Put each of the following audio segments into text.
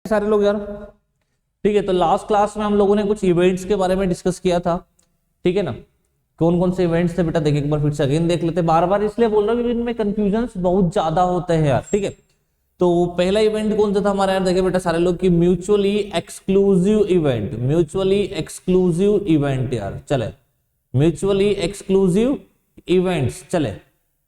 सारे लोग यार, ठीक है। तो लास्ट क्लास में हम लोगों ने कुछ इवेंट्स के बारे में डिस्कस किया था, ठीक है ना। कौन कौन से इवेंट्स थे बेटा देख एक बार फिर से अगेन देख लेते। बार बार इसलिए बोल रहा हूँ क्योंकि इनमें कंफ्यूजन बहुत ज्यादा होते हैं यार, ठीक है। तो पहला इवेंट कौन सा था हमारा यार, देखिए बेटा सारे लोग की mutually exclusive event, mutually exclusive event यार, चले म्यूचुअली एक्सक्लूसिव इवेंट्स चले।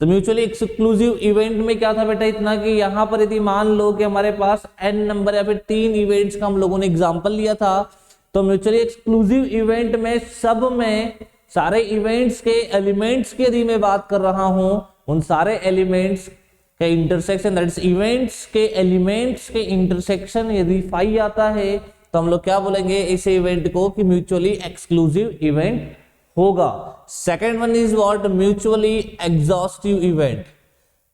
तो म्यूचुअली एक्सक्लूसिव इवेंट में क्या था बेटा, इतना कि यहां पर यदि मान लो कि हमारे पास n नंबर या फिर 3 इवेंट्स का हम लोगों ने एग्जांपल लिया था, तो म्यूचुअली एक्सक्लूसिव इवेंट में सब में सारे इवेंट्स के एलिमेंट्स की यदि मैं बात कर रहा हूं, उन सारे एलिमेंट्स के इंटरसेक्शन, दैट इज इवेंट्स के एलिमेंट्स के इंटरसेक्शन यदि फाई आता है तो हम लोग क्या बोलेंगे ऐसे इवेंट को कि म्यूचुअली एक्सक्लूसिव इवेंट होगा। Second one is what, mutually exhaustive event,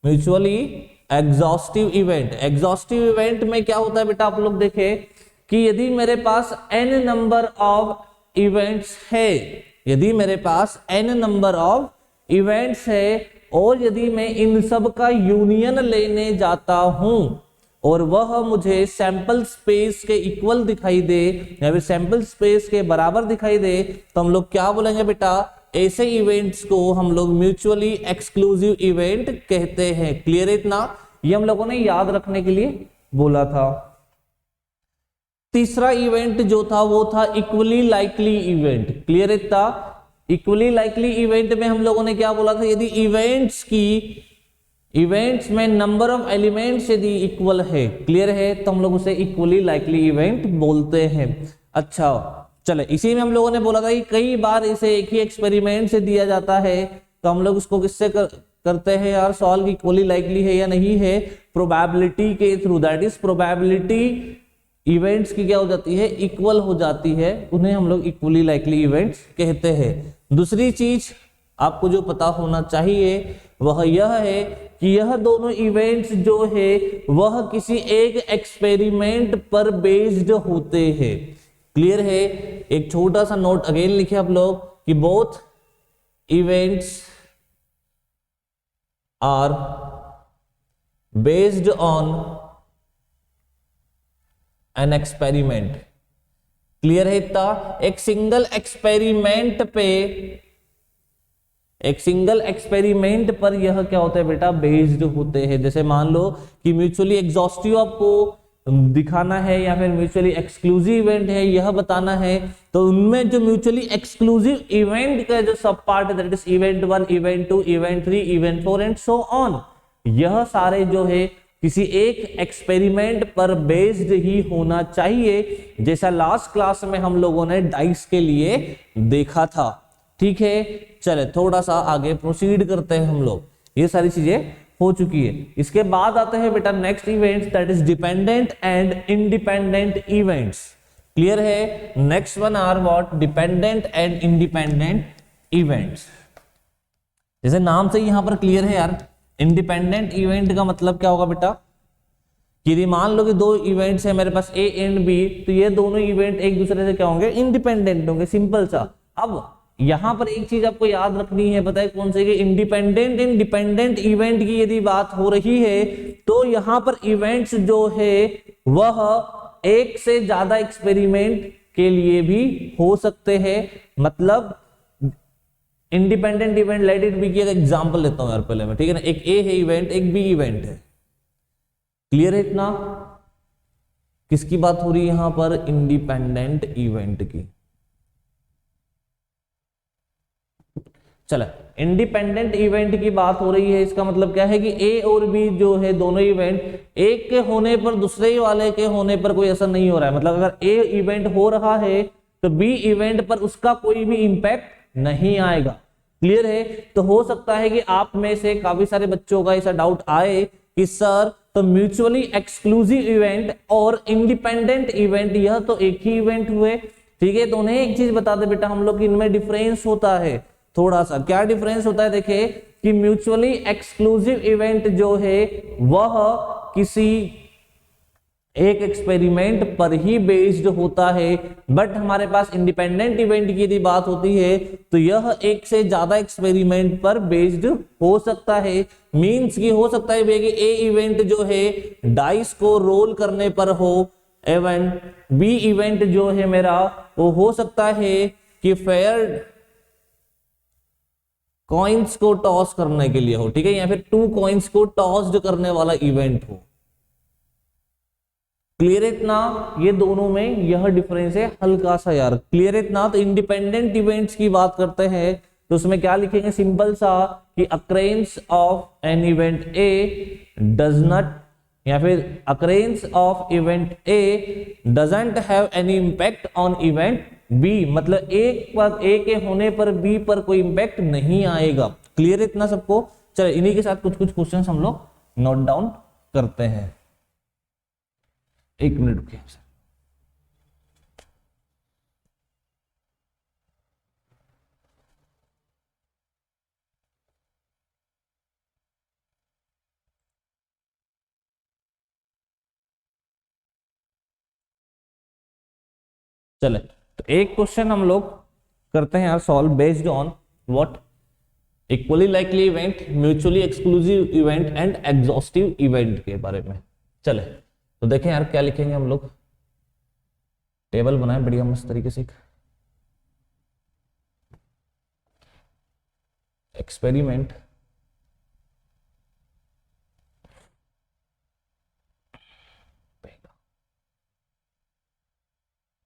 mutually exhaustive event. Exhaustive event में क्या होता है बेटा, आप लोग देखें कि यदि मेरे पास n नंबर ऑफ इवेंट्स है, यदि मेरे पास n नंबर ऑफ इवेंट्स है और यदि मैं इन सब का यूनियन लेने जाता हूं और वह मुझे सैंपल स्पेस के इक्वल दिखाई दे या फिर सैंपल स्पेस के बराबर दिखाई दे, तो हम लोग क्या बोलेंगे बेटा, ऐसे इवेंट्स को हम लोग म्यूचुअली एक्सक्लूसिव इवेंट कहते हैं। क्लियर है इतना, ये हम लोगों ने याद रखने के लिए बोला था। तीसरा इवेंट जो था वो था इक्वली लाइकली इवेंट। क्लियर है इतना, इक्वली लाइकली इवेंट में हम लोगों ने क्या बोला था, यदि इवेंट्स में नंबर ऑफ एलिमेंट्स यदि इक्वल है, क्लियर है, तो हम लोग उसे इक्वली लाइकली इवेंट बोलते हैं। अच्छा चले, इसी में हम लोगों ने बोला था कि कई बार इसे एक ही एक्सपेरिमेंट से दिया जाता है, तो हम लोग उसको किससे करते हैं यार सॉल्व, इक्वली लाइकली है या नहीं है, प्रोबेबिलिटी के through. That is probability events की क्या हो जाती है, इक्वल हो जाती है, उन्हें हम लोग इक्वली लाइकली इवेंट्स कहते हैं। दूसरी चीज आपको जो पता होना चाहिए वह यह है कि यह दोनों इवेंट्स जो है वह किसी एक एक्सपेरिमेंट पर बेस्ड होते हैं। क्लियर है, एक छोटा सा नोट अगेन लिखे आप लोग कि both events are based on an experiment. Clear है इतना, एक सिंगल एक्सपेरिमेंट पर यह क्या होता है बेटा, बेस्ड होते हैं। जैसे मान लो कि म्यूचुअली एग्जॉस्टिव आपको दिखाना है या फिर म्यूचुअली एक्सक्लूसिव इवेंट है यह बताना है, तो उनमें जो म्यूचुअली एक्सक्लूसिव इवेंट का जो सब पार्ट है that is event 1, event 2, event 3, event 4 and so on, यह सारे जो है किसी एक एक्सपेरिमेंट पर बेस्ड ही होना चाहिए, जैसा लास्ट क्लास में हम लोगों ने डाइस के लिए देखा था। ठीक है, चले थोड़ा सा आगे प्रोसीड करते हैं हम लोग, ये सारी चीजें हो चुकी है। इसके बाद आते हैं बेटा next events that is dependent and independent events. Clear है, next one are what, dependent and independent events. जैसे नाम से यहां पर क्लियर है यार, इंडिपेंडेंट इवेंट का मतलब क्या होगा बेटा, यदि मान लो कि दो इवेंट्स है मेरे पास ए एंड बी, तो ये दोनों इवेंट एक दूसरे से क्या होंगे, इंडिपेंडेंट होंगे, सिंपल सा। अब यहां पर एक चीज आपको याद रखनी है, बताए कौन से, इंडिपेंडेंट इंडिपेंडेंट इवेंट की यदि बात हो रही है तो यहां पर इवेंट्स जो है वह एक से ज्यादा एक्सपेरिमेंट के लिए भी हो सकते हैं। मतलब independent event, let it be की एग्जांपल लेता हूं यार पहले मैं, ठीक है ना, एक ए है इवेंट, एक बी इवेंट है। क्लियर है इतना, किसकी बात हो रही है यहां पर, इंडिपेंडेंट इवेंट की। चलो इंडिपेंडेंट इवेंट की बात हो रही है, इसका मतलब क्या है कि ए और बी जो है दोनों इवेंट, एक के होने पर दूसरे वाले के होने पर कोई असर नहीं हो रहा है। मतलब अगर ए इवेंट हो रहा है तो बी इवेंट पर उसका कोई भी इंपैक्ट नहीं आएगा। क्लियर है, तो हो सकता है कि आप में से काफी सारे बच्चों का ऐसा डाउट आए कि सर तो म्यूचुअली एक्सक्लूसिव इवेंट और इंडिपेंडेंट इवेंट यह तो एक ही इवेंट हुए, ठीक है, तो उन्हें एक चीज बता दे बेटा हम लोग कि इनमें डिफरेंस होता है थोड़ा सा। क्या डिफरेंस होता है, देखिए कि म्यूचुअली एक्सक्लूसिव इवेंट जो है वह किसी एक एक्सपेरिमेंट पर ही बेस्ड होता है, बट हमारे पास इंडिपेंडेंट इवेंट की यदि बात होती है तो यह एक से ज्यादा एक्सपेरिमेंट पर बेस्ड हो सकता है। मींस की हो सकता है कि ए इवेंट जो है डाइस को रोल करने पर हो इवेंट, बी इवेंट जो है मेरा वो हो सकता है कि फेयर कॉइन्स को टॉस करने के लिए हो, ठीक है, या फिर 2 कॉइन्स को टॉस करने वाला इवेंट हो। क्लियर है इतना? ये दोनों में यह डिफरेंस है हल्का सा यार। क्लियर है इतना? तो इंडिपेंडेंट इवेंट्स की बात करते हैं तो उसमें क्या लिखेंगे सिंपल सा कि occurrence of an event A does not, या फिर occurrence of event A doesn't have any impact on event B, मतलब एक पर ए के होने पर बी पर कोई इंपैक्ट नहीं आएगा। क्लियर है इतना सबको? चलो इन्हीं के साथ कुछ कुछ क्वेश्चंस हम लोग नोट डाउन करते हैं। एक मिनट रुकिए। चले तो एक क्वेश्चन हम लोग करते हैं यार solve based on what, equally likely event, mutually exclusive event and exhaustive event के बारे में। चले तो देखें यार क्या लिखेंगे हम लोग। टेबल बनाए बढ़िया मस्त तरीके से। Experiment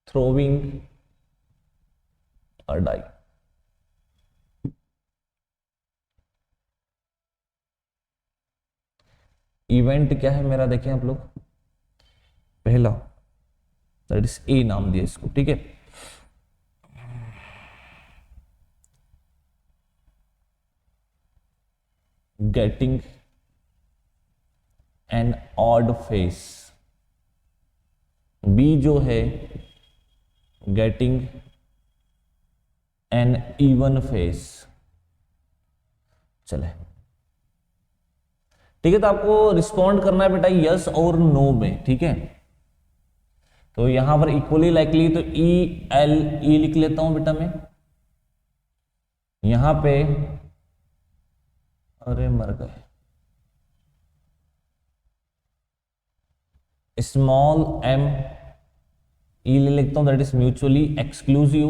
throwing a die। Event क्या है मेरा, देखें आप लोग, पहला दैट इज ए नाम दिया इसको, ठीक है। Getting an odd face, B जो है गेटिंग एन इवन फेस। चले ठीक है, तो आपको रिस्पॉन्ड करना है बेटा यस और नो में, ठीक है। तो यहां पर इक्वली लाइकली तो ई एल ई लिख लेता हूं बेटा मैं यहां पे, अरे मर गए, स्मॉल एम ई ले लिखता हूं दैट इज म्यूचुअली एक्सक्लूसिव,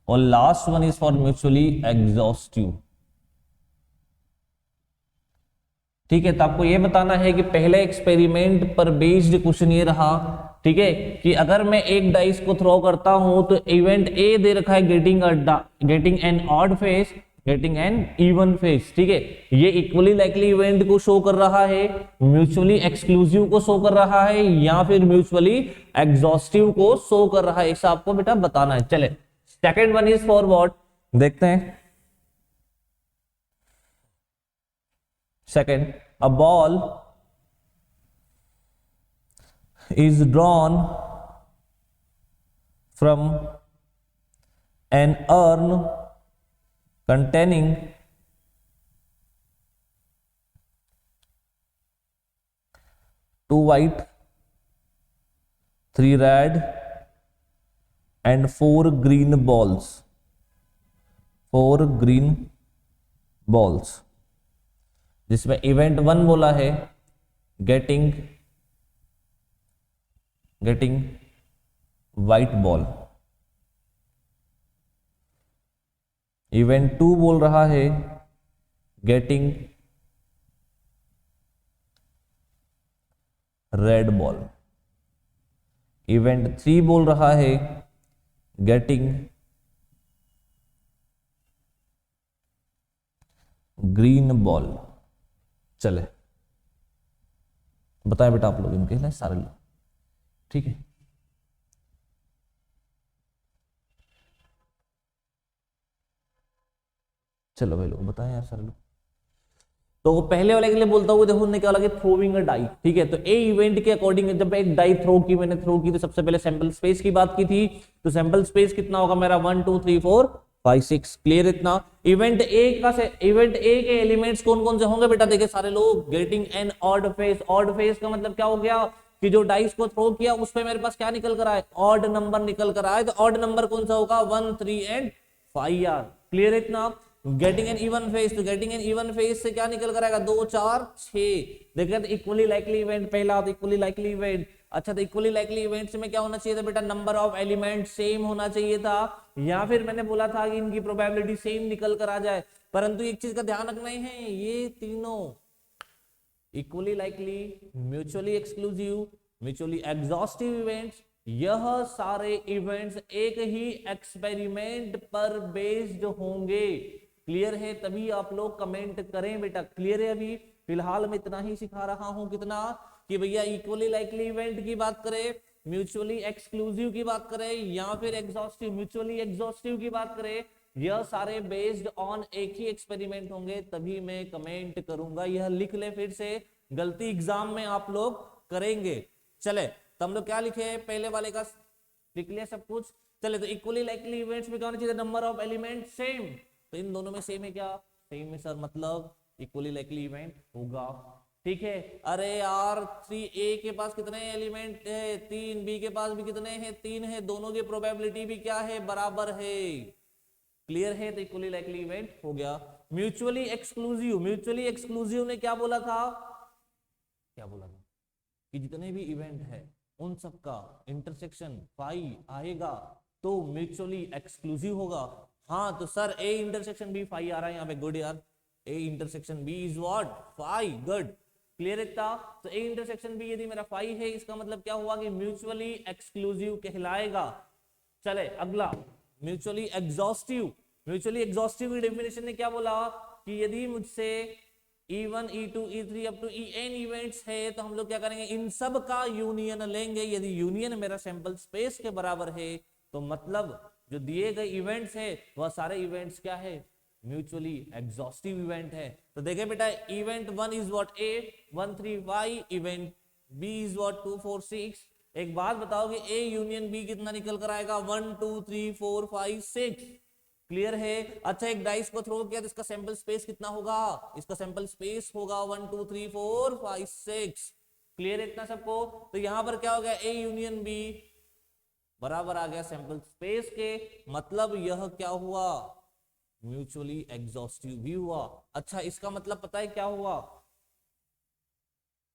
और last one is for mutually exhaustive, ठीक है। तो आपको ये बताना है कि पहले एक्सपेरिमेंट पर बेस्ड क्वेश्चन ये रहा, ठीक है, कि अगर मैं एक डाइस को थ्रो करता हूं तो इवेंट ए दे रखा है getting an odd face, getting an even face, ठीक है। ये इक्वली लाइकली इवेंट को शो कर रहा है, म्यूचुअली एक्सक्लूसिव को शो कर रहा है, या फिर म्यूचुअली एग्जॉस्टिव को शो कर रहा है, ऐसा आपको बेटा बताना है। चले second one is for what, देखते हैं। Second, a ball is drawn from an urn containing two white, three red and four green balls. Four green balls. जिसमें इवेंट 1 बोला है गेटिंग व्हाइट बॉल, इवेंट 2 बोल रहा है गेटिंग रेड बॉल, इवेंट 3 बोल रहा है गेटिंग ग्रीन बॉल। चले बताएं बेटा आप लोग इनके ना सारे लोग, ठीक है। चलो भाई लोग बताएं यार सारे लोग। तो पहले वाले के लिए बोलता हूँ, देखो उन्होंने क्या लगे थ्रोइंग अ डाई, ठीक है। तो ए इवेंट के अकॉर्डिंग जब एक डाई मैंने थ्रो की तो सबसे पहले सैंपल स्पेस की बात की थी, तो सैंपल स्पेस कितना होगा मेरा 1 2 3 4 5 6। क्लियर इतना? इवेंट ए के एलिमेंट्स कौन कौन से होंगे बेटा, देखिए सारे लोग, getting an odd face. Odd face का मतलब क्या हो गया कि जो डाइस को थ्रो किया उस पे मेरे पास क्या निकल कर आए, ऑड नंबर निकल कर आए। तो ऑड नंबर कौन सा होगा, 1 3 एंड 5 यार। क्लियर इतना? गेटिंग एन इवन फेस, तो गेटिंग एन इवन फेस से क्या निकल कर आएगा, 2 4 6। देखिए इक्वली लाइकली इवेंट पहला, तो इक्वली लाइकली इवेंट अच्छा, तो इक्वली लाइकली इवेंट्स में क्या होना चाहिए था बेटा, नंबर ऑफ एलिमेंट सेम होना चाहिए था, या फिर मैंने बोला था कि इनकी प्रोबेबिलिटी सेम निकल कर आ जाए। परंतु एक चीज का ध्यान रखना है, ये तीनों equally likely, mutually exclusive, mutually exhaustive events, यह सारे इवेंट्स एक ही एक्सपेरिमेंट पर बेस्ड होंगे। क्लियर है? तभी आप लोग कमेंट करें बेटा। क्लियर है? अभी फिलहाल मैं इतना ही सिखा रहा हूं, कितना कि भैया इक्वली लाइकली इवेंट की बात करें, म्यूचुअली एक्सक्लूसिव की बात करें, या फिर एग्जॉस्टिव म्यूचुअली एग्जॉस्टिव की बात करें, यह सारे बेस्ड ऑन एक ही एक्सपेरिमेंट होंगे, तभी मैं कमेंट करूंगा। यह लिख ले फिर से, गलती एग्जाम में आप लोग करेंगे। चले, तो हम लोग क्या लिखे, पहले वाले का लिख लिया सब कुछ। चले, तो इक्वली लाइकली इवेंट्स में क्या होना चाहिए, नंबर ऑफ एलिमेंट सेम। तो इन दोनों में सेम है क्या? सेम है सर, मतलब इक्वली लाइकली इवेंट होगा। ठीक है? अरे यार, 3A के पास कितने एलिमेंट है? 3। बी के पास भी कितने हैं? 3 है। दोनों की प्रोबेबिलिटी भी क्या है? बराबर है। क्लियर है? तो इक्वली लाइकली इवेंट हो गया। म्यूचुअली एक्सक्लूसिव, म्यूचुअली एक्सक्लूसिव ने क्या बोला था, क्या बोला था कि जितने भी इवेंट है उन सबका इंटरसेक्शन फाई आएगा तो म्यूचुअली एक्सक्लूसिव होगा। हाँ, तो sir A intersection B phi आ रहा है यहाँ पे, गुड यार। A intersection B is what, phi, good. Clear था? तो ए इंटरसेक्शन बी यदि मेरा फाई है, इसका मतलब क्या हुआ कि म्यूचुअली एक्सक्लूसिव कहलाएगा। चले अगला, म्यूचुअली एग्जॉस्टिव। म्यूचुअली एग्जॉस्टिव की डेफिनेशन ने क्या बोला कि यदि मुझसे E1, E2, E3 up to En events है, तो हम लोग क्या करेंगे, इन सब का यूनियन लेंगे। यदि यूनियन मेरा सैंपल स्पेस के बराबर है, तो मतलब जो दिए गए इवेंट्स है वह सारे इवेंट्स क्या है, म्यूचुअली एग्जॉस्टिव इवेंट है। तो देखे बेटा, event 1 is what, 8 1 3 5, event B is what 2 4 6। एक बात बताओ कि A यूनियन B कितना निकल कर आएगा, 1 2 3 4 5 6। क्लियर है? अच्छा, एक डाइस को थ्रो किया तो इसका सैंपल स्पेस कितना होगा, इसका सैंपल स्पेस होगा 1 2 3 4 5 6। क्लियर है इतना सबको? तो यहां पर क्या हो गया, A यूनियन B बराबर आ गया सैंपल स्पेस के, मतलब यह क्या हुआ, म्यूचुअली एग्जॉस्टिव भी हुआ। अच्छा, इसका मतलब पता है क्या हुआ,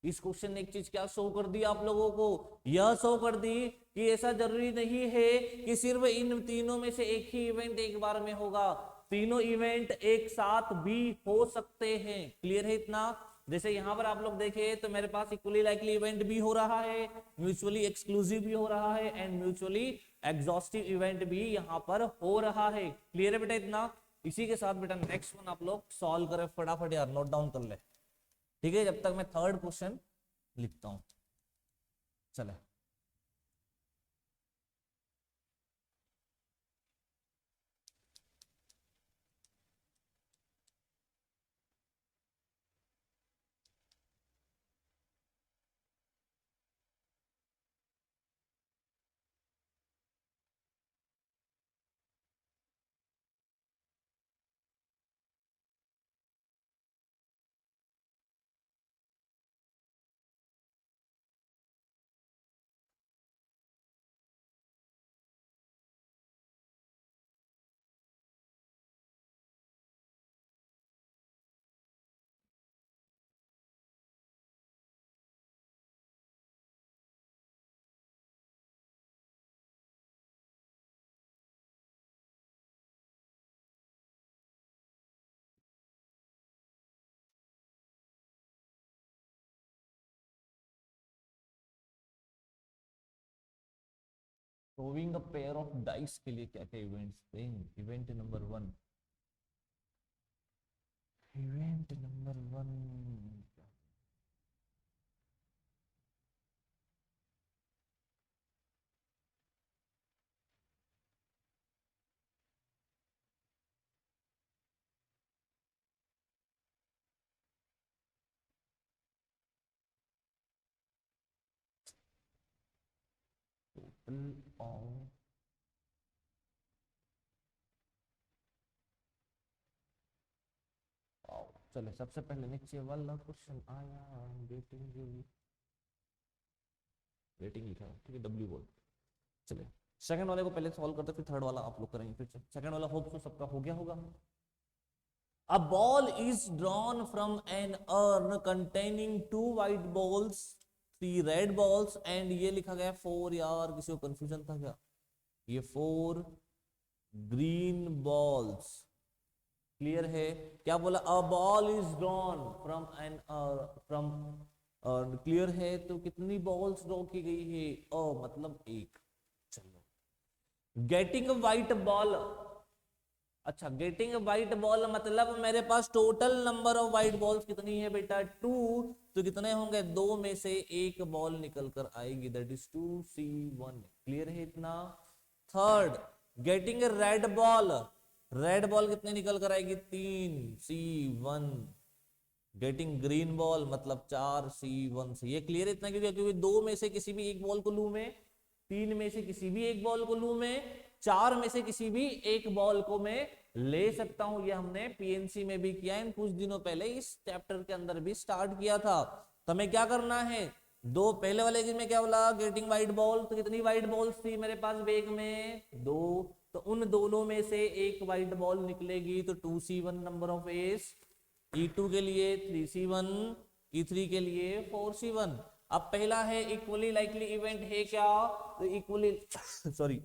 इस क्वेश्चन ने एक चीज क्या शो कर दी आप लोगों को, यह शो कर दी कि ऐसा जरूरी नहीं है कि सिर्फ इन तीनों में से एक ही इवेंट एक बार में होगा, तीनों इवेंट एक साथ भी हो सकते हैं। क्लियर है इतना? जैसे यहां पर आप लोग देखें तो मेरे पास इक्वली लाइकली इवेंट भी हो रहा है, म्यूचुअली एक्सक्लूसिव भी हो रहा है, एंड म्यूचुअली एग्जॉस्टिव इवेंट भी यहां पर हो रहा है। क्लियर है बेटा इतना? इसी के साथ बेटा नेक्स्ट वन आप लोग सॉल्व करें फटाफट यार, नोट डाउन कर ले। ठीक है, जब तक मैं थर्ड क्वेश्चन लिखता हूं। चले, throwing a pair of dice के लिए क्या क्या इवेंट्स थे? Event number 1, event number 1, total of, चले सबसे पहले नीचे वाला क्वेश्चन आया, वेटिंग, वेटिंग लिखा है, ठीक है, डब्ल्यू बोल। चले, सेकंड वाले को पहले सॉल्व करते, फिर थर्ड वाला आप लोग करेंगे। फिर सेकंड वाला होप सो सबका हो गया होगा। A ball is drawn from an urn containing two white balls. 3 red balls and ये लिखा गया 4, यार किसी को कंफ्यूजन था क्या, ये 4 ग्रीन बॉल्स। क्लियर है, क्या बोला, a ball is drawn from an from, clear है, तो कितनी बॉल्स ड्रॉ की गई है, मतलब एक। चलो, गेटिंग अ व्हाइट बॉल, अच्छा गेटिंग व्हाइट बॉल मतलब मेरे पास total number of white balls कितनी है बेटा, 2, तो कितने होंगे, 2 में से एक बॉल निकल कर आएगी, दैट इज 2C1। क्लियर है इतना। Third, getting a red ball, red ball कितने निकल कर आएगी, 3C1। गेटिंग ग्रीन बॉल मतलब 4C1 से। ये क्लियर इतना क्योंकि 2 में से किसी भी एक बॉल को लूं मैं, 3 में से किसी भी एक बॉल को लूं मैं, 4 में से किसी भी एक बॉल को मैं ले सकता हूं। ये हमने पीएनसी में भी किया है, कुछ दिनों पहले इस चैप्टर के अंदर भी स्टार्ट किया था। तो हमें क्या करना है, दो पहले वाले में क्या बोला, गेटिंग व्हाइट बॉल, तो कितनी व्हाइट बॉल्स थी मेरे पास बैग में, 2, तो उन दोनों में से एक व्हाइट बॉल निकलेगी, तो 2C1 number of S, E2 के लिए 3C1, E3 के लिए 4C1। अब पहला है इक्वली लाइकली इवेंट है क्या, तो equally sorry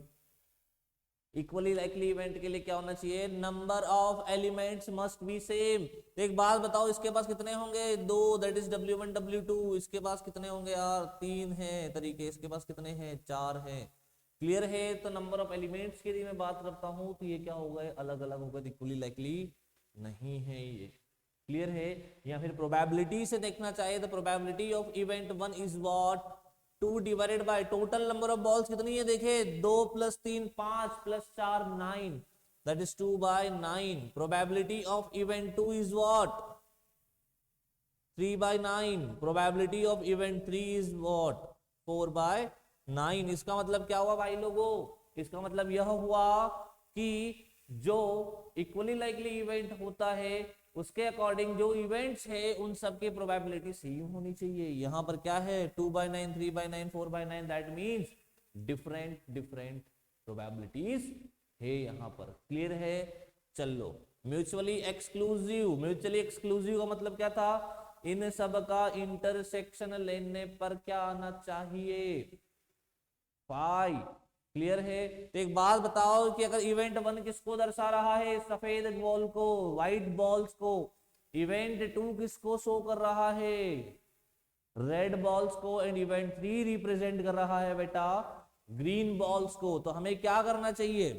equally likely event के लिए क्या होना चाहिए, number of elements must be same. तो एक बात बताओ, इसके पास कितने होंगे, 2, दैट इज W1 W2, इसके पास कितने होंगे यार, 3 है तरीके, इसके पास कितने हैं, 4 हैं। क्लियर है, तो नंबर ऑफ एलिमेंट्स की यदि मैं बात करता हूं तो ये क्या हो गए, अलग अलग हो गए, इक्वली लाइकली नहीं है ये। क्लियर है, या फिर प्रोबेबिलिटी से देखना चाहिए तो probability of event 1 is what, 2 divided by total number of balls कितनी है, देखे 2 + 3 5 + 4 9, that is 2/9। Probability of event 2 is what, 3/9। Probability of event 3 is what, 4/9। इसका मतलब क्या हुआ भाई लोगों, इसका मतलब यह हुआ कि जो इक्वली लाइकली इवेंट होता है उसके अकॉर्डिंग जो इवेंट्स है उन सब की प्रोबेबिलिटी सेम होनी चाहिए। यहां पर क्या है, 2/9 3/9 4/9, that means different different probabilities है यहां पर। क्लियर है, चलो म्यूचुअली एक्सक्लूसिव, म्यूचुअली एक्सक्लूसिव का मतलब क्या था, इन सब का इंटरसेक्शन लेने पर क्या आना चाहिए, फाई। क्लियर है, तो एक बात बताओ कि अगर इवेंट 1 किसको दर्शा रहा है, सफेद बॉल को, व्हाइट बॉल्स को, इवेंट 2 किसको शो कर रहा है, रेड बॉल्स को, एंड इवेंट 3 रिप्रेजेंट कर रहा है बेटा ग्रीन बॉल्स को। तो हमें क्या करना चाहिए,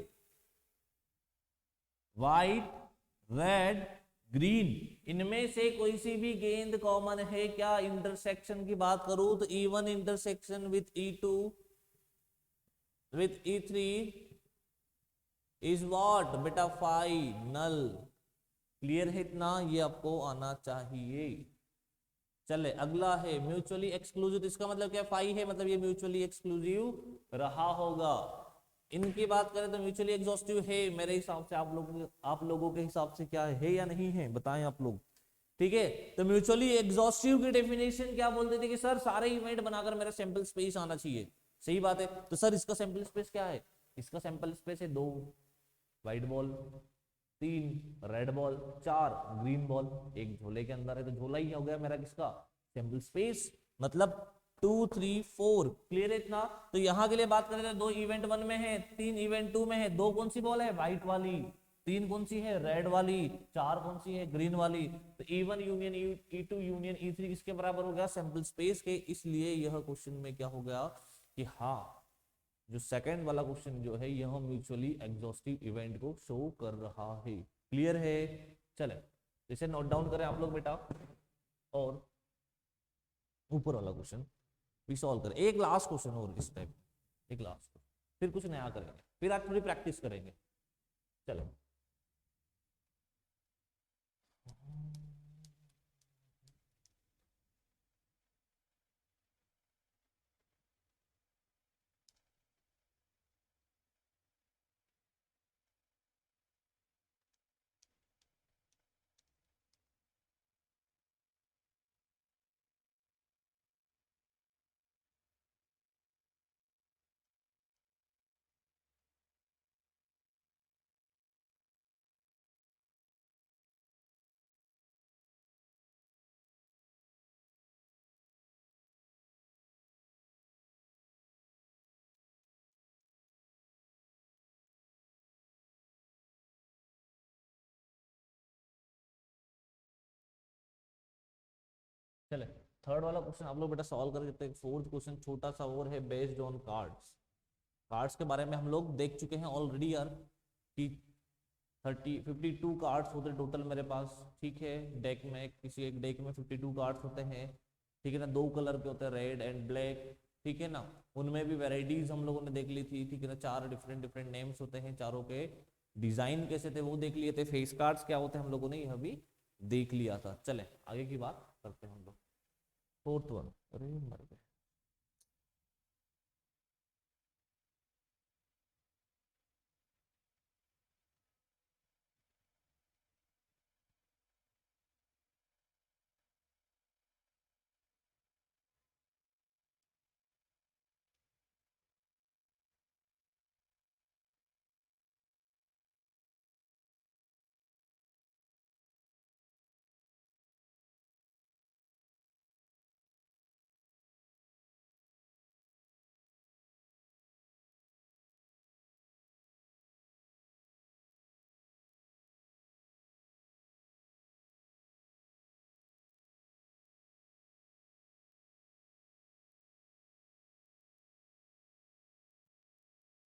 व्हाइट रेड ग्रीन, इनमें से कोई सी भी गेंद कॉमन है क्या, इंटरसेक्शन की बात करूं तो E1 intersection with E2 with E3 is what बेटा फाइनल। क्लियर है इतना, ये आपको आना चाहिए। चले अगला है म्यूचुअली एक्सक्लूसिव, इसका मतलब क्या, फाई है मतलब ये म्यूचुअली एक्सक्लूसिव रहा होगा। इनकी बात करें तो म्यूचुअली एग्जॉस्टिव है मेरे हिसाब से, आप लोगों के हिसाब से क्या है या नहीं है, बताएं आप लोग। ठीक है, तो म्यूचुअली एग्जॉस्टिव की डेफिनेशन क्या बोलते थे कि सर सारे इवेंट बनाकर मेरा सैंपल स्पेस आना चाहिए। सही बात है, तो सर इसका सैंपल स्पेस क्या है, इसका सैंपल स्पेस है 2 white ball, 3 red ball, 4 green ball, एक झोले के अंदर है, तो झोला ही हो गया मेरा किसका, सैंपल स्पेस, मतलब 2 3 4। क्लियर है इतना। तो यहां के लिए बात करें तो 2 इवेंट 1 में है, 3 इवेंट 2 में है, 2 कौन सी बॉल है, व्हाइट वाली, 3 कौन सी है, रेड वाली, 4 कौन सी है, ग्रीन वाली। तो E1 union E2 union E3 किसके बराबर हो गया, सैंपल स्पेस के। इसलिए यह क्वेश्चन में क्या हो गया कि हाँ, जो सेकंड वाला क्वेश्चन जो है यह म्यूचुअली एग्जॉस्टिव इवेंट को शो कर रहा है। क्लियर है, चले इसे नोट डाउन करें आप लोग बेटा, और ऊपर वाला क्वेश्चन भी सॉल्व करें। एक लास्ट क्वेश्चन और इस टाइप, एक लास्ट, फिर कुछ नया करेंगे, फिर आज थोड़ी प्रैक्टिस करेंगे। चलो चले थर्ड वाला क्वेश्चन आप लोग बेटा सॉल्व कर देते हैं। फोर्थ क्वेश्चन छोटा सा और है, बेस्ड ऑन कार्ड्स। कार्ड्स के बारे में हम लोग देख चुके हैं ऑलरेडी यार कि 52 कार्ड्स होते टोटल मेरे पास, ठीक है। डेक में, किसी एक डेक में 52 कार्ड्स होते हैं, ठीक है ना। दो कलर के होते हैं, रेड एंड ब्लैक, ठीक है ना। उनमें भी वेराइटीज हम लोगों ने देख ली थी, ठीक है ना। चार डिफरेंट डिफरेंट नेम्स होते हैं, चारों के डिजाइन कैसे थे वो देख लिए थे। फेस कार्ड्स क्या होते हैं हम लोगों ने यह भी देख लिया था। चले आगे की बात करते हैं हम लोग। फोर्थ वन, अरे मर गए।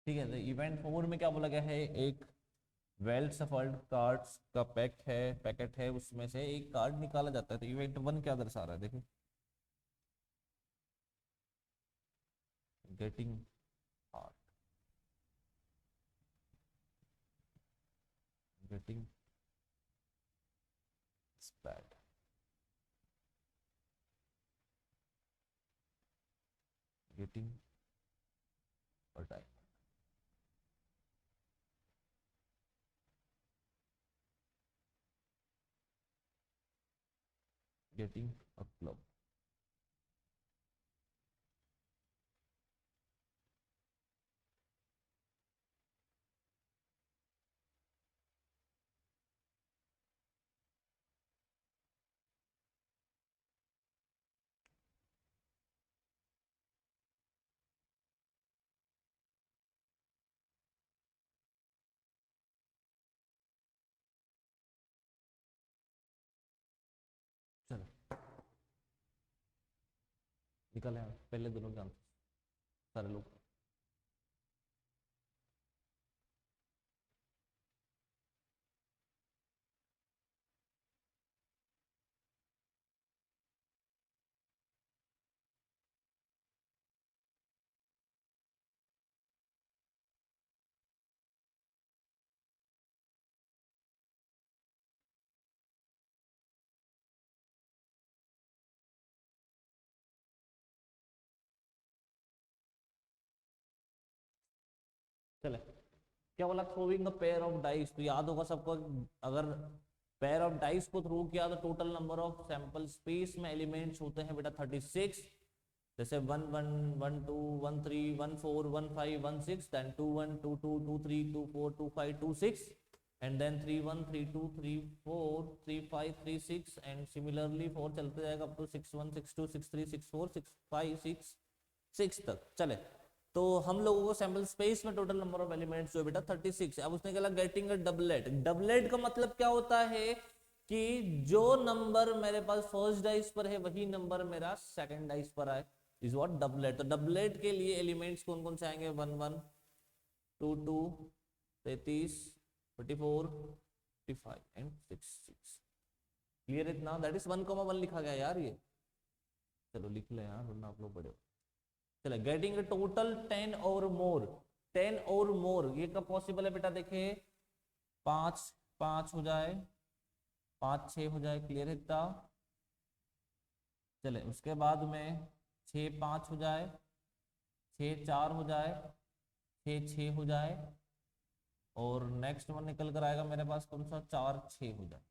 ठीक है, तो इवेंट 4 में क्या बोला गया है, एक वेल सफल्ड कार्ड्स का पैकेट है, उसमें से एक कार्ड निकाला जाता है। तो इवेंट 1 क्या दर्शा रहा है, देखिए, गेटिंग कार्ड, गेटिंग स्पैट, गेटिंग और टाइम, गेटिंग अ क्लब। चलो निकल है पहले दोनों के आंसर सारे लोग। चले क्या बोला, throwing a pair of dice, तो याद होगा सबको, अगर पेयर ऑफ डाइस को थ्रो किया तो total number of sample space में एलिमेंट्स होते हैं बेटा 36। जैसे 1 1 1 2 1 3 1 4 1 5 1 6, then 2 1 2 2 2 3 2 4 2 5 2 6, and then 3 1 3 2 3 4 3 5 3 6, and similarly 4 चलते जाएगा अप टू 6 1 6 2 6 3 6 4 6 5 6 6 तक। चले तो हम लोगों को सैंपल स्पेस में टोटल नंबर ऑफ एलिमेंट्स जो बेटा 36 है। अब उसने कहा गेटिंग अ डबलेट। डबलेट का मतलब क्या होता है कि जो नंबर मेरे पास फर्स्ट डाइस पर है वही नंबर मेरा सेकंड डाइस पर आए, इज व्हाट डबलेट। तो डबलेट के लिए एलिमेंट्स कौन कौन से आएंगे, 1 1 2 2 33 44 55 एंड 66। क्लियर इतना, दैट इज 1,1 लिखा गया यार ये। चलो लिख ले यार वरना आप लोग बड़े हो। चलो गेटिंग टोटल 10 और मोर, 10 और मोर ये कब पॉसिबल है बेटा, देखे 5 5 हो जाए, 5 6 हो जाए, क्लियर है इतना। चले उसके बाद में 6 5 हो जाए, 6 4 हो जाए, 6 6 हो जाए, और नेक्स्ट वन निकल कर आएगा मेरे पास कौन सा, 4 6 हो जाए।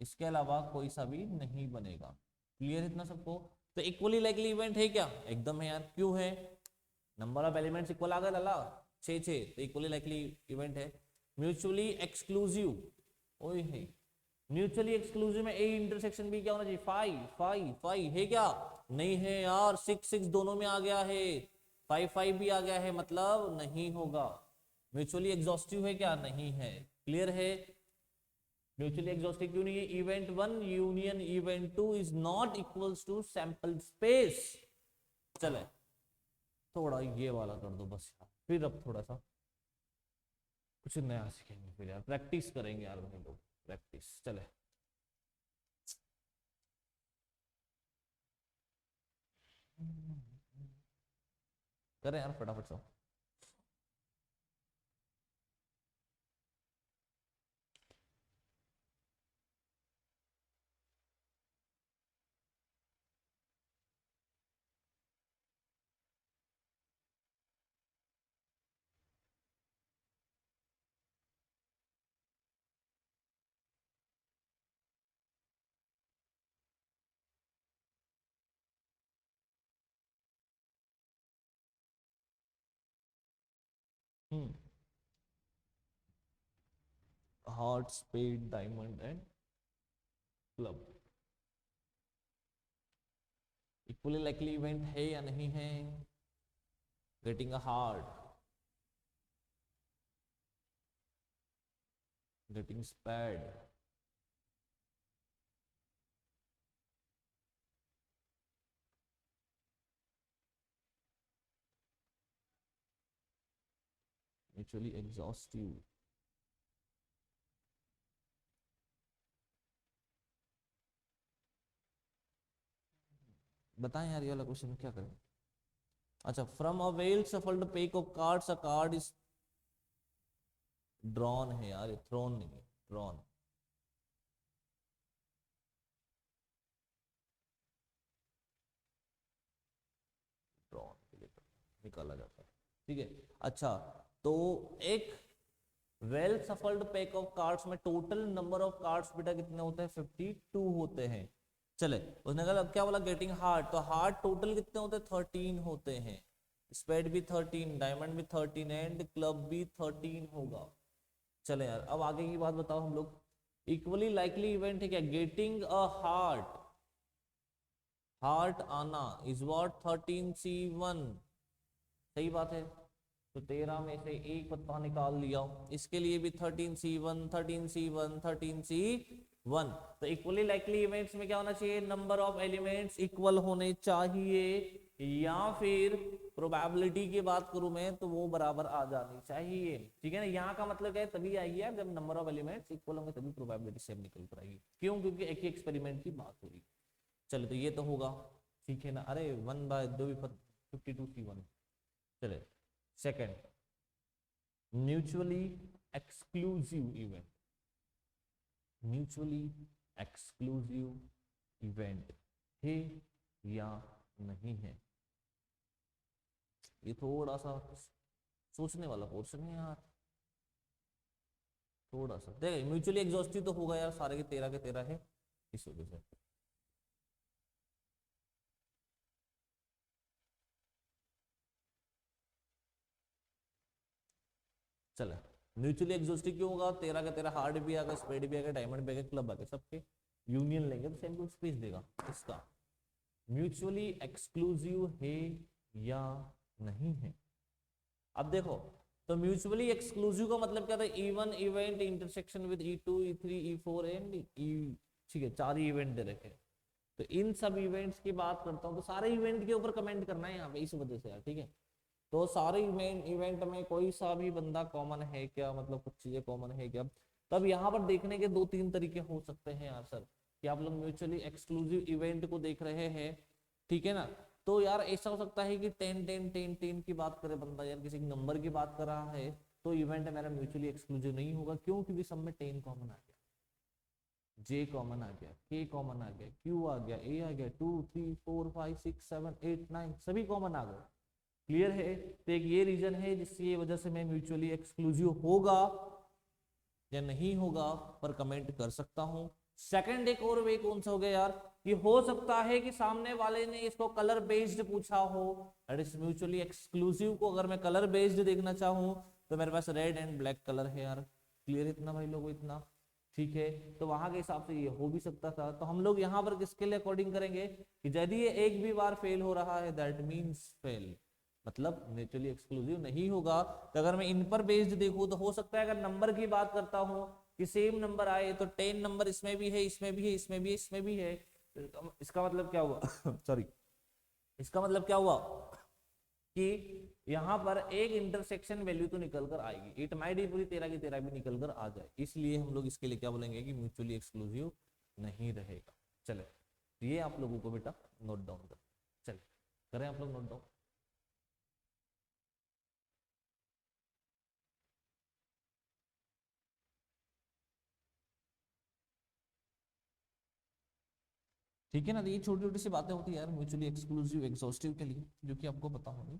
इसके अलावा कोई सा भी नहीं बनेगा। क्लियर इतना सबको। तो इक्वली लाइकली इवेंट है क्या, एकदम है यार। क्यों है, नंबर ऑफ एलिमेंट्स इक्वल आ गए लाला 6 6, तो इक्वली लाइकली इवेंट है। म्यूचुअली एक्सक्लूसिव, ओए है म्यूचुअली एक्सक्लूसिव में ए इंटरसेक्शन भी क्या होना चाहिए, 5 5 5 है क्या, नहीं है यार, 6 6 दोनों में आ गया है, 5 5 भी आ गया है, मतलब नहीं होगा। म्यूचुअली एग्जॉस्टिव है क्या, नहीं है। क्लियर है। म्यूचुअली एग्जॉस्टिव क्यों नहीं है? Event 1 union event 2 is not equals to sample space. चले थोड़ा ये वाला कर दो बस यार, फिर अब थोड़ा सा कुछ नया सीखेंगे, फिर यार प्रैक्टिस करेंगे यार हम लोग, प्रैक्टिस। चले करें यार फटाफट से। Heart, spade, diamond and club equally likely event है या नहीं है? Getting a heart, getting spade, mutually exhaustive. बताएं यार ये वाला क्वेश्चन क्या करें? अच्छा, from a well shuffled pack of cards a card is drawn है यार, थ्रोन नहीं है, ड्रॉन। ड्रॉन के लिए निकाला जाता है, ठीक है। अच्छा, तो एक well shuffled pack of cards में टोटल नंबर ऑफ कार्ड्स बेटा कितने होते हैं? 52 होते हैं। चले उसने कहा क्या बोला? गेटिंग हार्ट, तो हार्ट टोटल कितने होते हैं? 13 होते हैं। स्पेड भी 13, डायमंड भी 13 एंड क्लब भी 13 होगा। चले यार अब आगे की बात बताओ हम लोग। इक्वली लाइकली इवेंट है क्या? गेटिंग अ हार्ट, हार्ट आना इज व्हाट? 13C1। सही बात है। तो 13 में से एक पत्ता निकाल लिया, इसके लिए भी 13C1 13C1 13C1। तो इक्वली लाइकली इवेंट्स में क्या होना चाहिए? नंबर ऑफ एलिमेंट्स इक्वल होने चाहिए, या फिर प्रोबेबिलिटी की बात करूं मैं तो वो बराबर आ जानी चाहिए, ठीक है ना। यहाँ का मतलब क्या है? तभी आएगी यार जब नंबर ऑफ एलिमेंट्स इक्वल होंगे, तभी प्रोबेबिलिटी सेम निकल कर आएगी। क्यों? क्योंकि एक ही एक्सपेरिमेंट की बात हो रही। चलो तो ये तो होगा, ठीक है ना। अरे 1/2 भी 52C1। चले second, mutually exclusive event, mutually exclusive event है या नहीं है? ये थोड़ा सा सोचने वाला पोर्शन है यार, थोड़ा सा देख। म्यूचुअली एग्जॉस्टिव तो होगा यार, सारे के 13 है, इस वजह से। चलो म्यूचुअली एग्जॉस्टिव क्यों होगा? 13 हार्ड भी आ गए, स्पेड भी आ गए, डायमंड भी आ गए, क्लब आ गए, सबके यूनियन लेंगे तो सेम को स्पेस देगा। इसका म्यूचुअली एक्सक्लूसिव है या नहीं है? अब देखो, तो म्यूचुअली एक्सक्लूसिव का मतलब क्या था? E1 event intersection with E2 E3 E4 and E, ठीक है, 4 इवेंट दे रखे। तो इन सब इवेंट्स की बात करता हूं, तो सारे इवेंट के ऊपर कमेंट करना है यहाँ पे, इस वजह से यार, ठीक है। तो सारे इवेंट में कोई सा भी बंदा कॉमन है क्या? मतलब कुछ चीजें कॉमन है क्या? तब यहाँ पर देखने के 2-3 तरीके हो सकते हैं यार सर, कि आप लोग म्यूचुअली एक्सक्लूसिव इवेंट को देख रहे हैं, ठीक है ना। तो यार ऐसा हो सकता है कि 10 की बात करे बंदा, यार किसी नंबर की बात कर रहा है, तो इवेंट मेरा म्यूचुअली एक्सक्लूसिव नहीं होगा। क्यों? क्योंकि सब में 10 कॉमन आ गया, जे कॉमन आ गया, के कॉमन आ गया, क्यू आ गया, ए आ गया, 2 3 4 5 6 7 8 9 सभी कॉमन आ गए। क्लियर है? तो एक ये रीजन है जिसकी वजह से मैं म्यूचुअली एक्सक्लूसिव होगा या नहीं होगा पर कमेंट कर सकता हूं। सेकंड एक और वे कौन सा हो गया यार, कि हो सकता है कि सामने वाले ने इसको कलर बेस्ड पूछा हो। दैट इज म्यूचुअली एक्सक्लूसिव को अगर मैं कलर बेस्ड देखना चाहूं तो मेरे पास रेड एंड ब्लैक कलर है यार। क्लियर इतना भाई लोगों? इतना ठीक है। तो वहां के हिसाब से ये हो भी सकता था। तो हम लोग यहाँ पर किसके लिए अकॉर्डिंग करेंगे कि यदि ये एक भी बार फेल हो रहा है दैट मीन्स फेल, मतलब म्यूचुअली एक्सक्लूसिव नहीं होगा। तो अगर मैं इन पर बेस्ड देखूं तो हो सकता है, अगर नंबर की बात करता हूं कि सेम नंबर आए तो 10 नंबर इसमें भी है, इसमें भी है, इसमें भी है, इसमें भी है, तो इसका मतलब क्या हुआ सॉरी, इसका मतलब क्या हुआ कि यहां पर एक इंटरसेक्शन वैल्यू तो निकल कर आएगी। इट माइट बी पूरी 13 की 13 भी निकल कर आ जाए, इसलिए हम लोग इसके लिए क्या बोलेंगे कि म्यूचुअली एक्सक्लूसिव नहीं रहेगा। चले, ये आप लोगों को बेटा नोट डाउन कर, चले करें आप लोग नोट डाउन। ठीक है ना, तो ये छोटी छोटी सी बातें होती है यार म्यूचुअली एक्सक्लूसिव एग्जॉस्टिव के लिए, जो कि आपको पता होगी।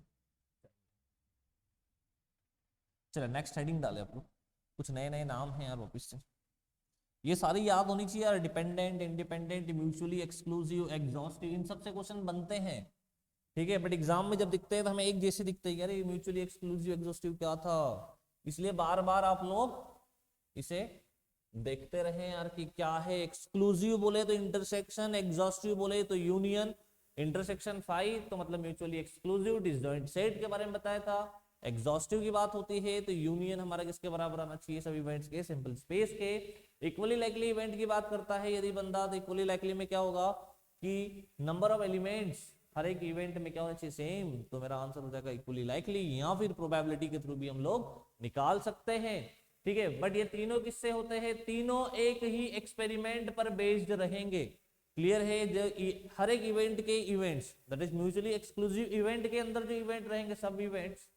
चलो नेक्स्ट हेडिंग डाले आप लोग, कुछ नए नए नाम हैं यार वापिस से, ये सारी याद होनी चाहिए यार। Dependent, independent, mutually exclusive, exhaustive, इन सब से क्वेश्चन बनते हैं। ठीक है, बट एग्जाम में जब दिखते हैं तो हमें एक जैसे दिखते हैं, यार ये म्यूचुअली एक्सक्लूसिव एग्जॉस्टिव क्या था, इसलिए बार बार आप लोग इसे देखते रहे यार कि क्या है। एक्सक्लूसिव बोले तो इंटरसेक्शन, एग्जॉस्टिव बोले तो यूनियन, इंटरसेक्शन 5 तो मतलब म्यूचुअली एक्सक्लूसिव डिसजॉइंट सेट के बारे में बताया था। एग्जॉस्टिव की बात होती है तो यूनियन हमारा किसके बराबर आना चाहिए, सभी इवेंट्स के, सिंपल स्पेस के। इक्वली लाइकली इवेंट की बात करता है यदि बंदा, तो इक्वली लाइकली में क्या होगा कि नंबर ऑफ एलिमेंट्स हर एक इवेंट में क्या होना चाहिए, सेम, तो मेरा आंसर हो जाएगा इक्वली लाइकली, या फिर प्रोबेबिलिटी के थ्रू भी हम लोग निकाल सकते हैं। ठीक है, बट ये तीनों किससे होते हैं, तीनों एक ही एक्सपेरिमेंट पर बेस्ड रहेंगे। क्लियर है, जो हर एक इवेंट के events, that is mutually exclusive event के अंदर जो इवेंट रहेंगे, सब इवेंट्स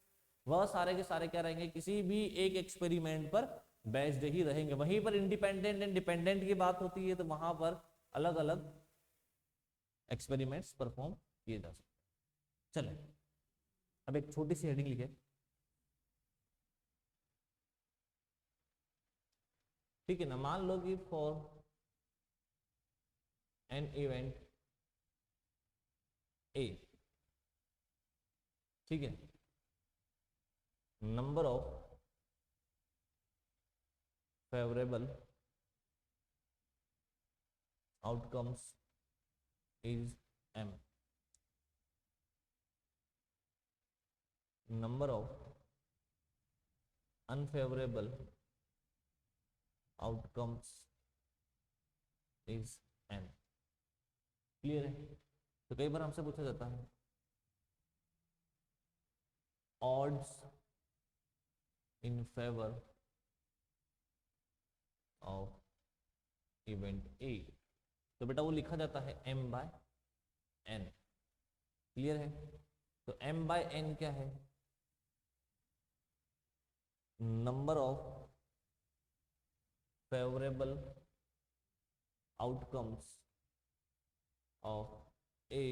वह सारे के सारे क्या रहेंगे, किसी भी एक एक्सपेरिमेंट पर बेस्ड ही रहेंगे। वहीं पर इंडिपेंडेंट एंड डिपेंडेंट की बात होती है तो वहां पर अलग अलग एक्सपेरिमेंट्स परफॉर्म किए जा सकते हैं। चले, अब एक छोटी सी हेडिंग लिखे, ठीक है ना, मान लो कि फॉर एन इवेंट ए, ठीक है, number of favourable outcomes is m, number of unfavorable outcomes is n। Clear है, तो कई बार हमसे पूछा जाता है odds in favor of event A, तो बेटा वो लिखा जाता है m by n। क्लियर है, तो m by n क्या है, number of favourable outcomes of A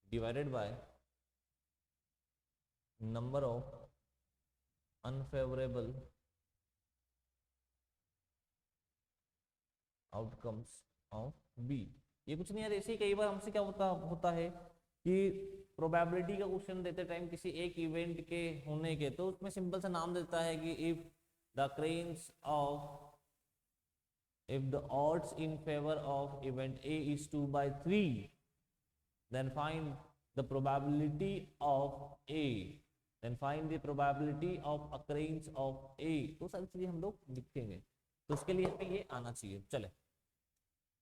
divided by number of unfavourable outcomes of B। ये कुछ नहीं यार, ऐसे ही कई बार हमसे क्या होता है कि प्रोबेबिलिटी का क्वेश्चन देते टाइम किसी एक इवेंट के होने के, तो उसमें सिंपल सा नाम देता है कि if the occurrence of, if the odds in favor of event A is 2/3, then find the probability of A, then find the probability of occurrence of A। तो सारी चीजें हम लोग लिखेंगे, तो उसके लिए हमें ये आना चाहिए। चले,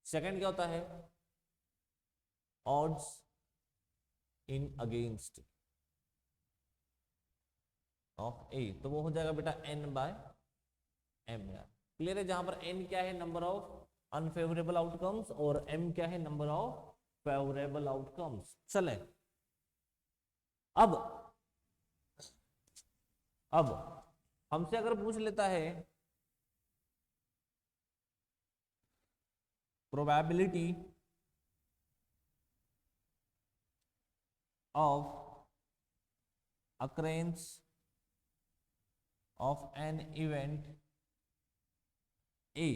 सेकंड क्या होता है, odds in against of A, तो वो हो जाएगा बेटा n by m यार। क्लियर है, जहां पर n क्या है, नंबर ऑफ अनफेवरेबल आउटकम्स, और m क्या है, नंबर ऑफ फेवरेबल आउटकम्स। चले, अब अब हमसे अगर पूछ लेता है probability of occurrence of an event A,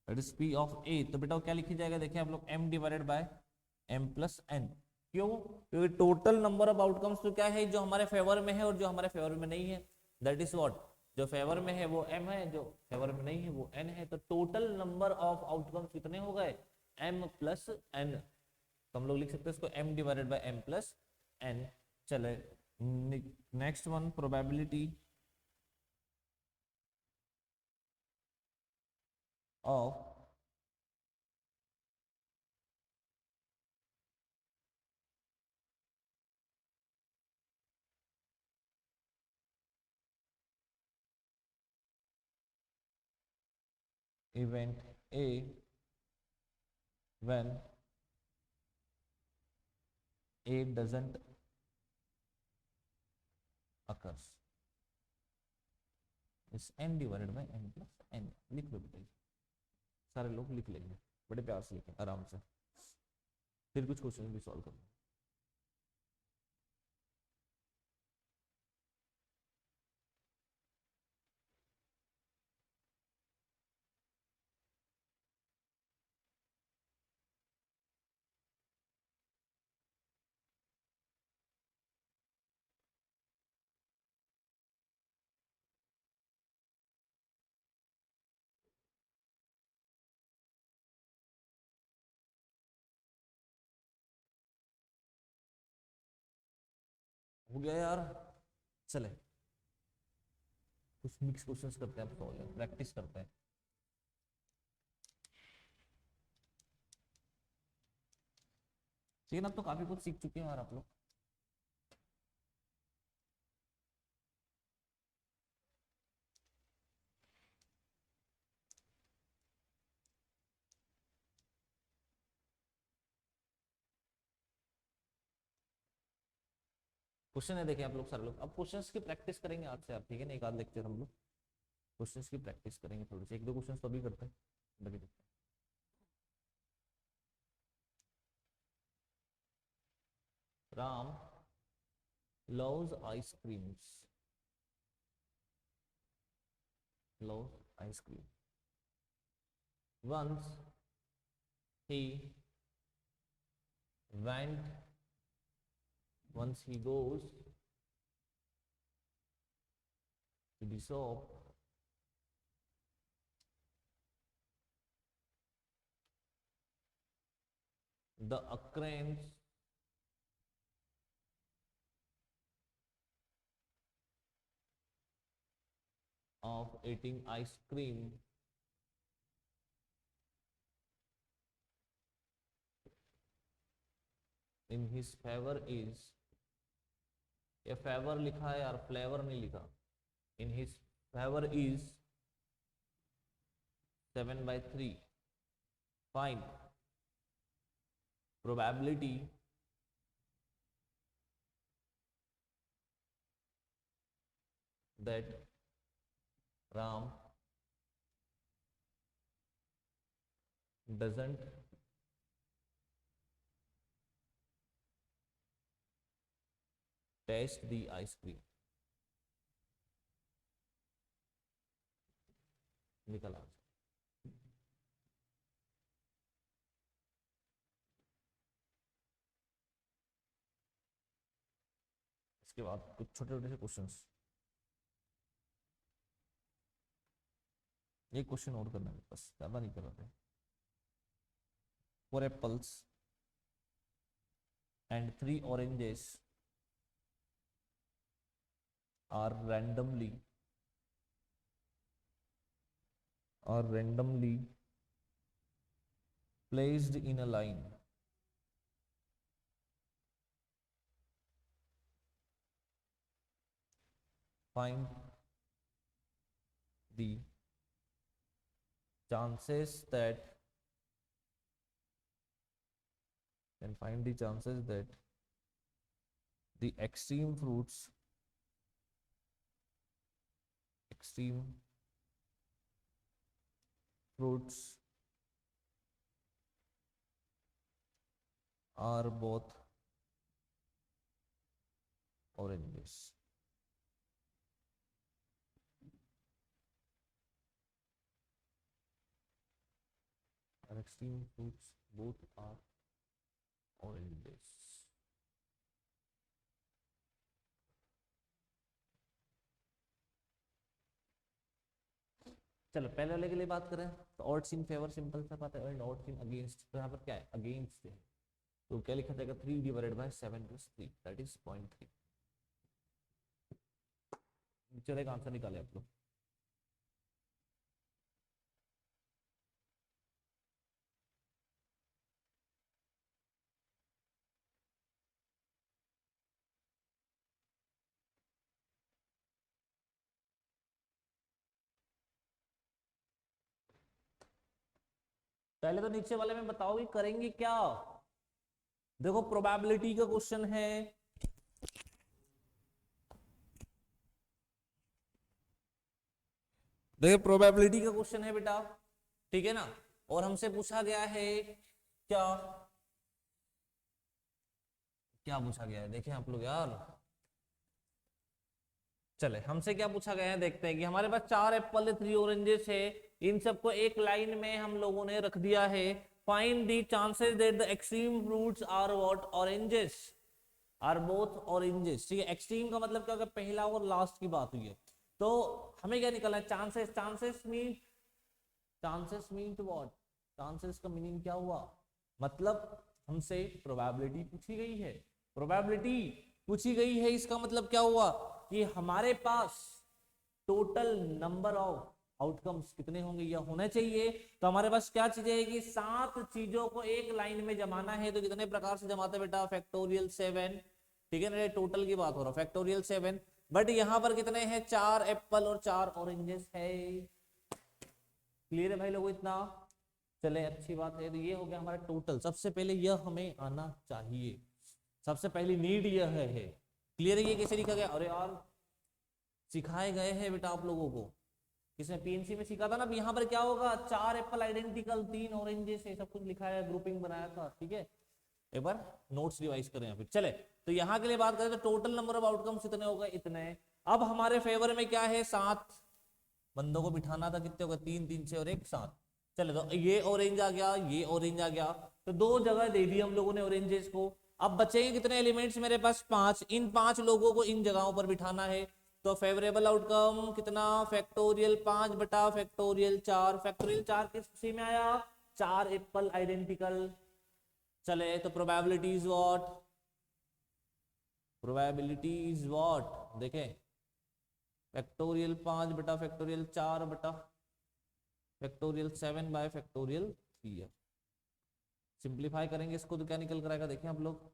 that is P of A, तो बेटा क्या लिखी जाएगा, देखिए आप लोग m divided by m plus n। क्यों, क्योंकि टोटल नंबर ऑफ आउटकम्स तो क्या है, जो हमारे फेवर में है और जो हमारे फेवर में नहीं है, दैट इज व्हाट, जो फेवर में है वो m है, जो फेवर में नहीं है वो n है। तो टोटल नंबर ऑफ आउटकम्स कितने हो गए, m प्लस n, तो हम लोग लिख सकते हैं इसको m divided by m plus n। चले next one, probability of event A when A doesn't occurs is n divided by n plus n. लिख लो बेटा, सारे लोग लिख लेंगे, बड़े प्यार से लिखें आराम से, फिर कुछ क्वेश्चन भी सॉल्व करो। हो गया यार, चले कुछ मिक्स क्वेश्चंस करते हैं, अब सॉल्व प्रैक्टिस करते हैं। चेन अब तो काफी कुछ सीख चुके हैं यार आप लोग। क्वेश्चन है, देखें आप लोग सारे लोग, अब क्वेश्चंस की प्रैक्टिस करेंगे आज से आप, ठीक है ना, एक आध लेक्चर हम लोग क्वेश्चंस की प्रैक्टिस करेंगे थोड़ी सी, एक दो क्वेश्चंस तो अभी करते हैं, बाकी देखते हैं। Ram loves ice creams, loves ice cream. Once he went, once he goes to the shop, the occurrence of eating ice cream in his favor is, ये फेवर लिखा है यार, फ्लेवर नहीं लिखा, in his favour is 7/3. Find probability that Ram doesn't taste the ice cream. निकल answer. इसके बाद कुछ छोटे छोटे से क्वेश्चंस, एक क्वेश्चन और करना है बस, ज्यादा नहीं कर रहे। 4 apples and 3 oranges are randomly placed in a line. Find the chances that the extreme fruits are both oranges. Are extreme fruits both are oranges. चलो पहले वाले के लिए बात करें तो ऑड इन फेवर सिंपल सा बात है, एंड ऑड इन अगेंस्ट, तो यहाँ पर क्या है अगेंस्ट है, तो क्या लिखा जाएगा 3 डिवाइडेड बाय 7 + 3 दैट इज 0.3। चलो एक आंसर निकाले आप लोग। पहले तो नीचे वाले में बताओ कि करेंगे क्या। देखो प्रोबेबिलिटी का क्वेश्चन है, देखिए प्रोबेबिलिटी का क्वेश्चन है बेटा, ठीक है ना। और हमसे पूछा गया है क्या, क्या पूछा गया है देखें आप लोग यार। चले हमसे क्या पूछा गया है देखते हैं कि हमारे पास 4 एप्पल 3 ऑरेंजेस है, इन सबको एक लाइन में हम लोगों ने रख दिया है। Find the chances that the extreme fruits are what, oranges, are both oranges. ठीक है, एक्सट्रीम का मतलब क्या होगा, पहला और लास्ट की बात हुई है। तो हमें क्या निकलना है, chances, chances mean to what, chances का मीनिंग क्या हुआ, मतलब हमसे प्रोबेबिलिटी पूछी गई है, प्रोबेबिलिटी पूछी गई है, इसका मतलब क्या हुआ कि हमारे पास टोटल नंबर ऑफ आउटकम्स कितने होंगे या होने चाहिए। तो हमारे पास क्या चीजें है कि 7 चीजों को एक लाइन में जमाना है। तो कितने प्रकार से जमाते बेटा, फैक्टोरियल 7, ठीक है ना, टोटल की बात हो रहा है, फैक्टोरियल 7। बट यहां पर कितने हैं, 4 एप्पल और 4 ऑरेंजेस है। क्लियर है भाई लोगों इतना। चले अच्छी बात है, तो ये हो गया हमारा टोटल। सबसे पहले यह हमें आना चाहिए, सबसे पहली नीड यह है। क्लियर है, ये कैसे लिखा गया, अरे यार सिखाए गए हैं बेटा आप लोगों को, किसने पीएनसी में सीखा था ना। यहाँ पर क्या होगा, 4 एप्पल आइडेंटिकल, 3 ऑरेंजेस है, सब कुछ लिखा है, ग्रुपिंग बनाया था, ठीक है। एक बार नोट्स रिवाइज करें फिर। चले तो यहां के लिए बात करें तो टोटल नंबर ऑफ आउटकम्स कितने हो गए, इतने। अब हमारे फेवर में क्या है, 7 बंदों को बिठाना था, कितने हो गए, 3 3 6 और 1 7। चले तो ये ऑरेंज आ गया, ये ऑरेंज आ गया, तो 2 जगह दे दी हम लोगों ने ऑरेंजेस को। अब बचेंगे कितने एलिमेंट्स मेरे पास, 5। इन 5 लोगों को इन जगहों पर बिठाना है। तो फेवरेबल आउटकम कितना, फैक्टोरियल 5 बटा फैक्टोरियल 4। फैक्टोरियल 4 किस सी में आया, 4 एप्पल आइडेंटिकल। चले तो probability is what, probability is what देखें, फैक्टोरियल 5 बटा फैक्टोरियल 4 बटा फैक्टोरियल 7 बाय फैक्टोरियल 3 है। सिंप्लीफाई करेंगे इसको तो क्या निकल कर आएगा, देखें आप लोग,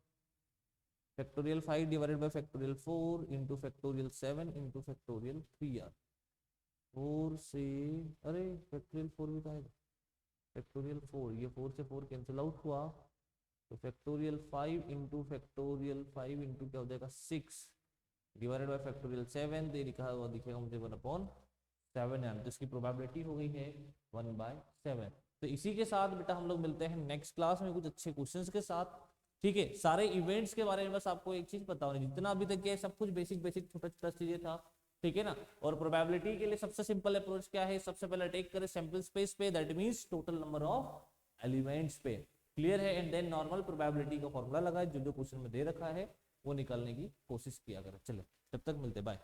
factorial 5 divided by factorial 4 into factorial 7 into factorial 3 यार। 4 से, अरे फैक्टोरियल 4 भी तो आएगा, फैक्टोरियल 4, ये 4 से 4 कैंसिल आउट हुआ, तो फैक्टोरियल 5 इंटू फैक्टोरियल 5 इंटू क्या हो जाएगा 6 डिवाइडेड बाय फैक्टोरियल 7, दे लिखा हुआ दिखेगा मुझे 1/7 यानी, तो इसकी प्रोबेबिलिटी हो गई है 1/7। तो इसी के साथ बेटा हम लोग मिलते हैं नेक्स्ट क्लास में कुछ अच्छे क्वेश्चंस के साथ, ठीक है। सारे इवेंट्स के बारे में बस आपको एक चीज पता होनी, जितना अभी तक है सब कुछ बेसिक बेसिक छोटा छोटा चीजें था, ठीक है ना। और प्रोबेबिलिटी के लिए सबसे सिंपल अप्रोच क्या है, सबसे पहले टेक करें सैंपल स्पेस पे, that means total number of elements पे। क्लियर है, एंड देन नॉर्मल प्रोबेबिलिटी का फॉर्मूला लगाए, जो जो क्वेश्चन में दे रखा है वो निकालने की कोशिश किया करें। चलो तब तक मिलते, बाय।